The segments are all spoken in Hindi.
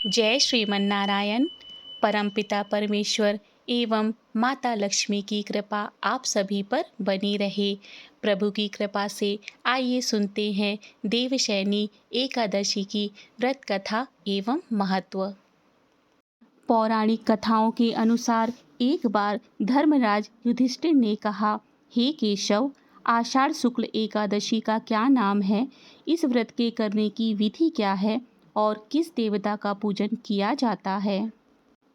जय श्रीमन नारायण। परमपिता परमेश्वर एवं माता लक्ष्मी की कृपा आप सभी पर बनी रहे। प्रभु की कृपा से आइए सुनते हैं देवशयनी एकादशी की व्रत कथा एवं महत्व। पौराणिक कथाओं के अनुसार एक बार धर्मराज युधिष्ठिर ने कहा, हे केशव, आषाढ़ शुक्ल एकादशी का क्या नाम है? इस व्रत के करने की विधि क्या है और किस देवता का पूजन किया जाता है?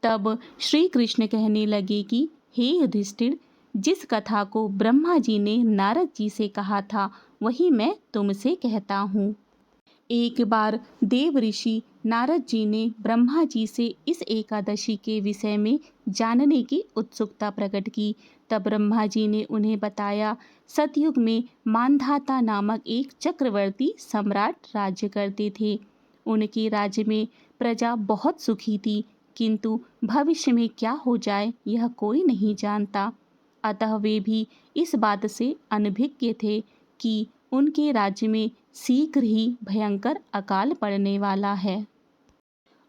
तब श्री कृष्ण कहने लगे कि हे युधिष्ठिर, जिस कथा को ब्रह्मा जी ने नारद जी से कहा था वही मैं तुमसे कहता हूँ। एक बार देव ऋषि नारद जी ने ब्रह्मा जी से इस एकादशी के विषय में जानने की उत्सुकता प्रकट की। तब ब्रह्मा जी ने उन्हें बताया, सतयुग में मानधाता नामक एक चक्रवर्ती सम्राट राज्य करते थे। उनके राज्य में प्रजा बहुत सुखी थी, किंतु भविष्य में क्या हो जाए यह कोई नहीं जानता। अतः वे भी इस बात से अनभिज्ञ थे कि उनके राज्य में शीघ्र ही भयंकर अकाल पड़ने वाला है।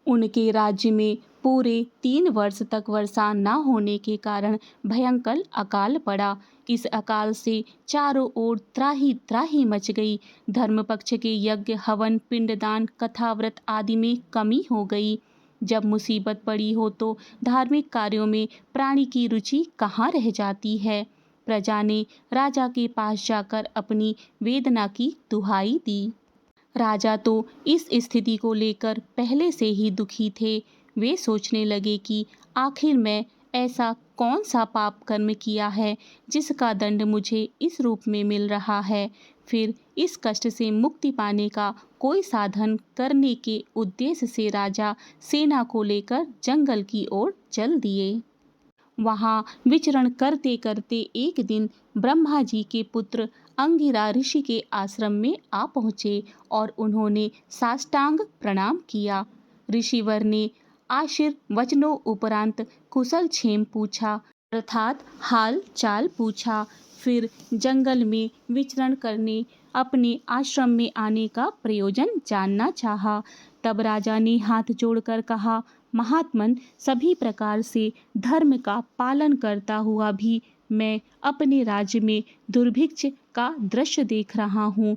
उनके राज्य में पूरे 3 वर्ष तक वर्षा न होने के कारण भयंकर अकाल पड़ा। इस अकाल से चारों ओर त्राही त्राही मच गई। धर्म पक्ष के यज्ञ, हवन, पिंडदान, कथा, व्रत आदि में कमी हो गई। जब मुसीबत पड़ी हो तो धार्मिक कार्यों में प्राणी की रुचि कहाँ रह जाती है। प्रजा ने राजा के पास जाकर अपनी वेदना की दुहाई दी। राजा तो इस स्थिति को लेकर पहले से ही दुखी थे। वे सोचने लगे कि आखिर मैं ऐसा कौन सा पाप कर्म किया है जिसका दंड मुझे इस रूप में मिल रहा है। फिर इस कष्ट से मुक्ति पाने का कोई साधन करने के उद्देश्य से राजा सेना को लेकर जंगल की ओर चल दिए। वहाँ विचरण करते करते एक दिन ब्रह्मा जी के पुत्र अंगिरा ऋषि के आश्रम में आ पहुँचे और उन्होंने साष्टांग प्रणाम किया। ऋषिवर ने आशीर्वचनों उपरांत कुशल क्षेम पूछा, अर्थात हाल चाल पूछा। फिर जंगल में विचरण करने अपने आश्रम में आने का प्रयोजन जानना चाहा। तब राजा ने हाथ जोड़कर कहा, महात्मन, सभी प्रकार से धर्म का पालन करता हुआ भी मैं अपने राज्य में दुर्भिक्ष का दृश्य देख रहा हूँ।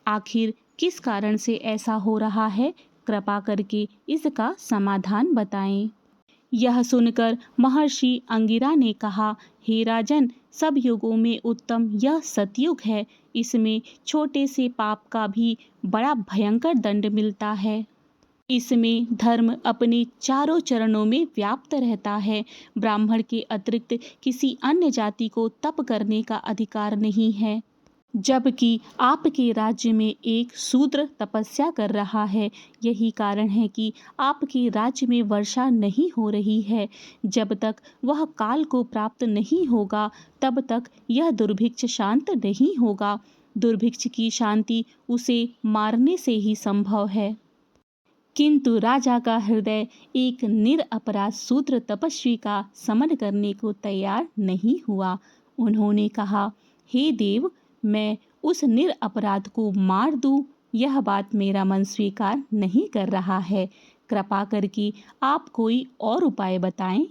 आखिर किस कारण से ऐसा हो रहा है? कृपा करके इसका समाधान बताएं। यह सुनकर महर्षि अंगिरा ने कहा, हे राजन, सब युगों में उत्तम यह सतयुग है। इसमें छोटे से पाप का भी बड़ा भयंकर दंड मिलता है। इसमें धर्म अपने चारों चरणों में व्याप्त रहता है। ब्राह्मण के अतिरिक्त किसी अन्य जाति को तप करने का अधिकार नहीं है, जबकि आपके राज्य में एक शूद्र तपस्या कर रहा है। यही कारण है कि आपके राज्य में वर्षा नहीं हो रही है। जब तक वह काल को प्राप्त नहीं होगा तब तक यह दुर्भिक्ष शांत नहीं होगा। दुर्भिक्ष की शांति उसे मारने से ही संभव है। किंतु राजा का हृदय एक निरपराध शूद्र तपस्वी का समन करने को तैयार नहीं हुआ। उन्होंने कहा, हे देव, मैं उस निरपराध को मार दूं, यह बात मेरा मन स्वीकार नहीं कर रहा है। कृपा करके आप कोई और उपाय बताएं।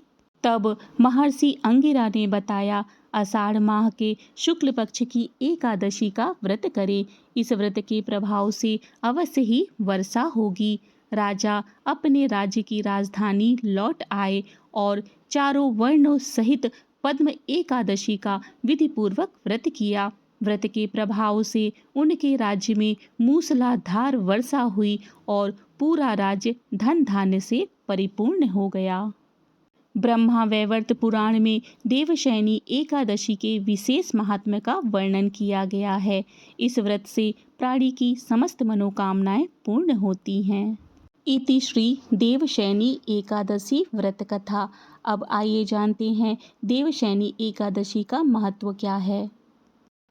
तब महर्षि अंगिरा ने बताया, आषाढ़ माह के शुक्ल पक्ष की एकादशी का व्रत करें। इस व्रत के प्रभाव से अवश्य ही वर्षा होगी। राजा अपने राज्य की राजधानी लौट आए और चारों वर्णों सहित पद्म एकादशी का विधिपूर्वक व्रत किया। व्रत के प्रभाव से उनके राज्य में मूसलाधार वर्षा हुई और पूरा राज्य धन धान्य से परिपूर्ण हो गया। ब्रह्मा वैवर्त पुराण में देवशयनी एकादशी के विशेष महात्म्य का वर्णन किया गया है। इस व्रत से प्राणी की समस्त मनोकामनाएं पूर्ण होती हैं। इति श्री देवशयनी एकादशी व्रत कथा। अब आइए जानते हैं देवशयनी एकादशी का महत्व क्या है।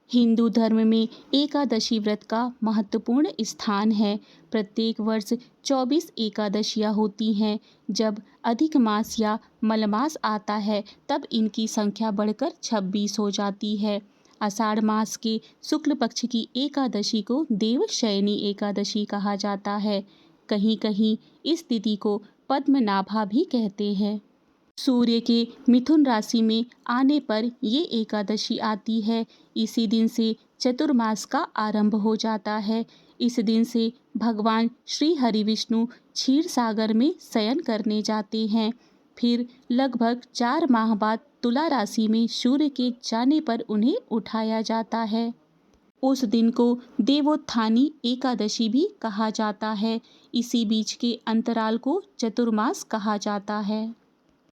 हिंदू धर्म में एकादशी व्रत का महत्वपूर्ण स्थान है। प्रत्येक वर्ष 24 एकादशियां होती हैं। जब अधिक मास या मलमास आता है तब इनकी संख्या बढ़कर 26 हो जाती है। आषाढ़ मास के शुक्ल पक्ष की एकादशी को देवशयनी एकादशी कहा जाता है। कहीं कहीं इस तिथि को पद्मनाभा भी कहते हैं। सूर्य के मिथुन राशि में आने पर ये एकादशी आती है। इसी दिन से चतुर्मास का आरंभ हो जाता है। इस दिन से भगवान श्री हरि विष्णु क्षीर सागर में शयन करने जाते हैं। फिर लगभग 4 माह बाद तुला राशि में सूर्य के जाने पर उन्हें उठाया जाता है। उस दिन को देवोत्थानी एकादशी भी कहा जाता है। इसी बीच के अंतराल को चतुर्मास कहा जाता है।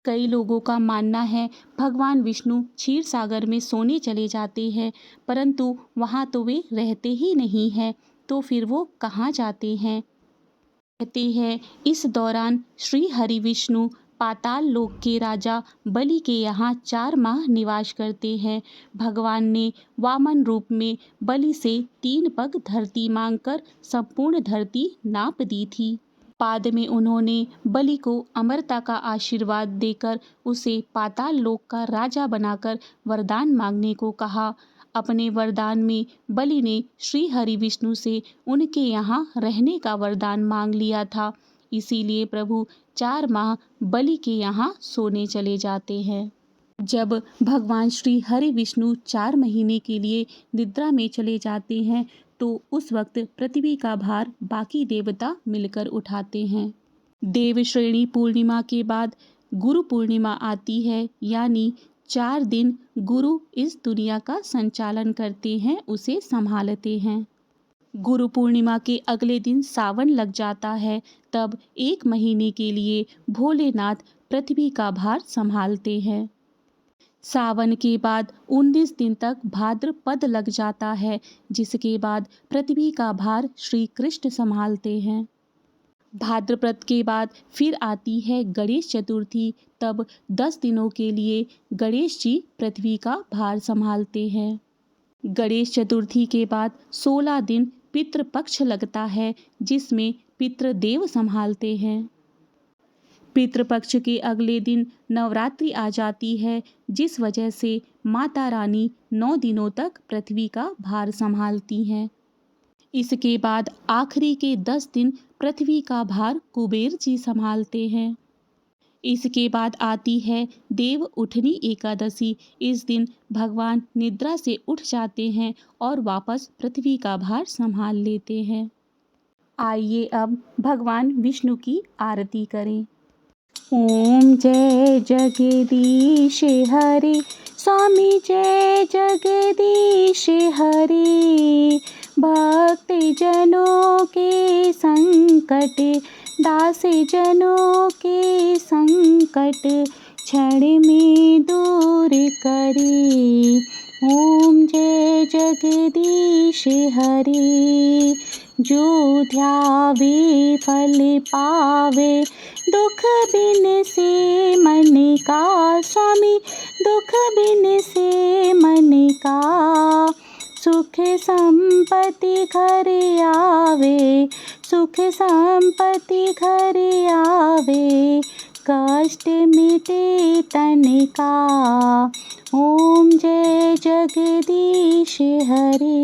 कई लोगों का मानना है भगवान विष्णु क्षीर सागर में सोने चले जाते हैं, परंतु वहाँ तो वे रहते ही नहीं हैं, तो फिर वो कहाँ जाते हैं। कहते हैं इस दौरान श्री हरि विष्णु पाताल लोक के राजा बलि के यहाँ 4 माह निवास करते हैं। भगवान ने वामन रूप में बलि से 3 पग धरती मांगकर संपूर्ण धरती नाप दी थी। बाद में उन्होंने बलि को अमरता का आशीर्वाद देकर उसे पाताल लोक का राजा बनाकर वरदान मांगने को कहा। अपने वरदान में बलि ने श्री हरि विष्णु से उनके यहाँ रहने का वरदान मांग लिया था। इसीलिए प्रभु 4 माह बलि के यहाँ सोने चले जाते हैं। जब भगवान श्री हरि विष्णु 4 महीने के लिए निद्रा में चले जाते हैं तो उस वक्त पृथ्वी का भार बाकी देवता मिलकर उठाते हैं। देव श्रेणी पूर्णिमा के बाद गुरु पूर्णिमा आती है, यानी 4 दिन गुरु इस दुनिया का संचालन करते हैं, उसे संभालते हैं। गुरु पूर्णिमा के अगले दिन सावन लग जाता है। तब 1 महीने के लिए भोलेनाथ पृथ्वी का भार संभालते हैं। सावन के बाद 19 दिन तक भाद्रपद लग जाता है, जिसके बाद पृथ्वी का भार श्री कृष्ण संभालते हैं। भाद्रपद के बाद फिर आती है गणेश चतुर्थी। तब 10 दिनों के लिए गणेश जी पृथ्वी का भार संभालते हैं। गणेश चतुर्थी के बाद 16 दिन पितृपक्ष लगता है, जिसमें पितृदेव संभालते हैं। पितृपक्ष के अगले दिन नवरात्रि आ जाती है, जिस वजह से माता रानी 9 दिनों तक पृथ्वी का भार संभालती हैं। इसके बाद आखिरी के 10 दिन पृथ्वी का भार कुबेर जी संभालते हैं। इसके बाद आती है देव उठनी एकादशी। इस दिन भगवान निद्रा से उठ जाते हैं और वापस पृथ्वी का भार संभाल लेते हैं। आइए अब भगवान विष्णु की आरती करें। ओम जय जगदीश हरि, स्वामी जय जगदीश हरि। भक्त जनों के संकट, दास जनों के संकट क्षण में दूर करे। ओम जय जगदीश हरि। जो ध्यावे फल पावे, दुख बिन से मन का स्वामी, दुख बिन से मन का। सुख संपत्ति घर आवे, सुख संपत्ति घर आवे, कष्ट मिटे तन का। ओम जय जगदीश हरि।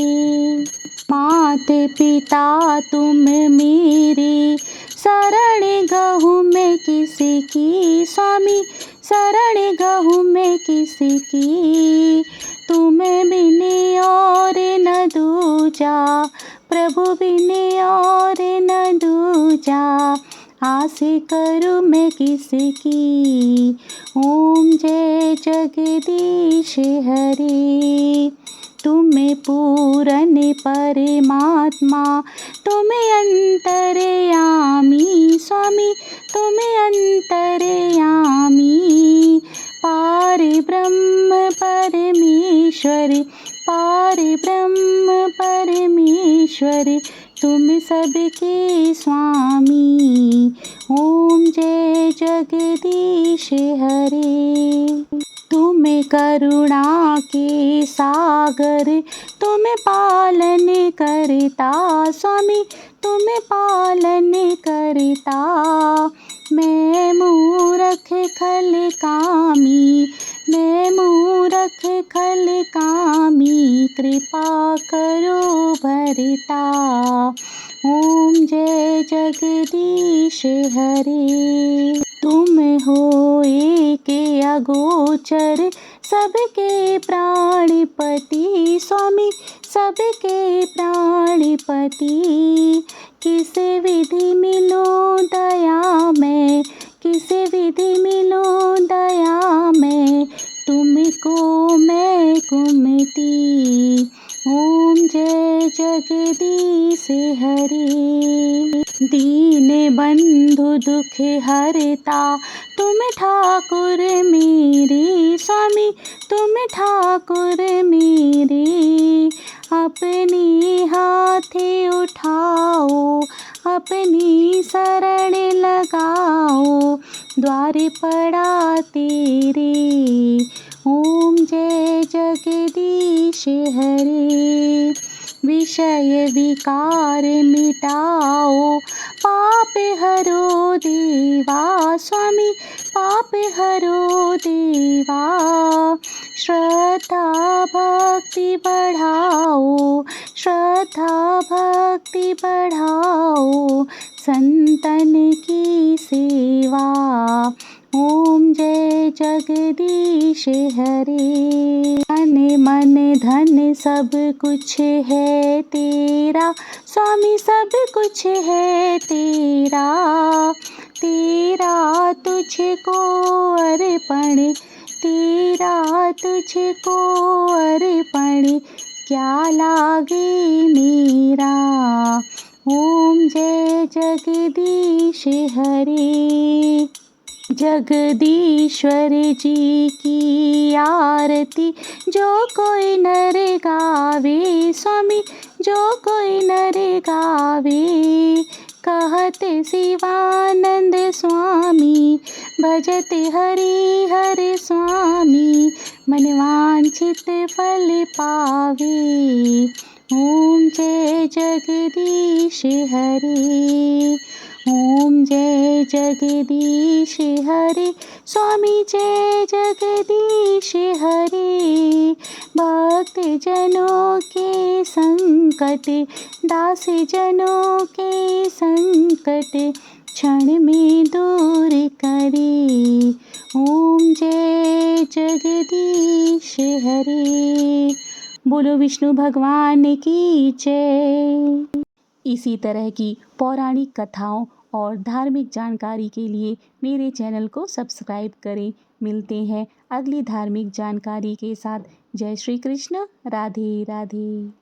मात पिता तुम मेरे, शरण गहूँ मैं किसकी स्वामी, शरण गहूँ मैं किसकी। तुम बिन और न दूजा, प्रभु बिन और न दूजा, आस करूँ मैं किसकी। ओम जय जगदीश हरि। तुम पूरन परमात्मा, तुम अंतर्यामी स्वामी, तुम अंतर्यामी। पार ब्रह्म परमेश्वर, पार ब्रह्म परमेश्वर, तुम सबके स्वामी। ओम जय जगदीश हरि। तुम करुणा के सागर, तुम पालन करता स्वामी, तुम पालन करता। मैं मूरख खल कामी, मैं मूरख खल कामी, कृपा करो भरता। ओम जय जगदीश जगदीश हरे। तुम हो एक अगोचर सबके प्राणपति स्वामी, सबके प्राणपति। किस विधि मिलो दया में, किस विधि मिलो दया में, तुमको मैं कुमति। ओम जय जगदीश हरे। दीन बंधु दुख हरता तुम ठाकुर मेरे स्वामी, तुम ठाकुर मेरे। अपने हाथे उठाओ, अपनी शरण लगाओ, द्वार पड़ा तेरे। ओम जय जगदीश हरे। विषय विकार मिटाओ, पाप हरो देवा स्वामी, पाप हरो देवा। श्रद्धा भक्ति बढ़ाओ, श्रद्धा भक्ति बढ़ाओ, संतन की सेवा। ओम जय जगदीश हरे। तन मन धन सब कुछ है तेरा स्वामी, सब कुछ है तेरा। तेरा तुझको अर्पण, तेरा तुझको अर्पण, क्या लागे मेरा। ओम जय जगदीश हरे। जगदीश्वर जी की आरती जो कोई नर गावे स्वामी, जो कोई नर गावे। कहते शिवानंद स्वामी, भजते हरि हरि स्वामी, मनवांछित फल पावे। ओम जय जगदीश हरे। ओम जय जगदीश हरे स्वामी, जय जगदीश हरे। भक्त जनों के संकट, दास जनों के संकट, क्षण में दूर करे। ओम जय जगदीश हरे। बोलो विष्णु भगवान की जय। इसी तरह की पौराणिक कथाओं और धार्मिक जानकारी के लिए मेरे चैनल को सब्सक्राइब करें। मिलते हैं अगली धार्मिक जानकारी के साथ। जय श्री कृष्ण। राधे राधे।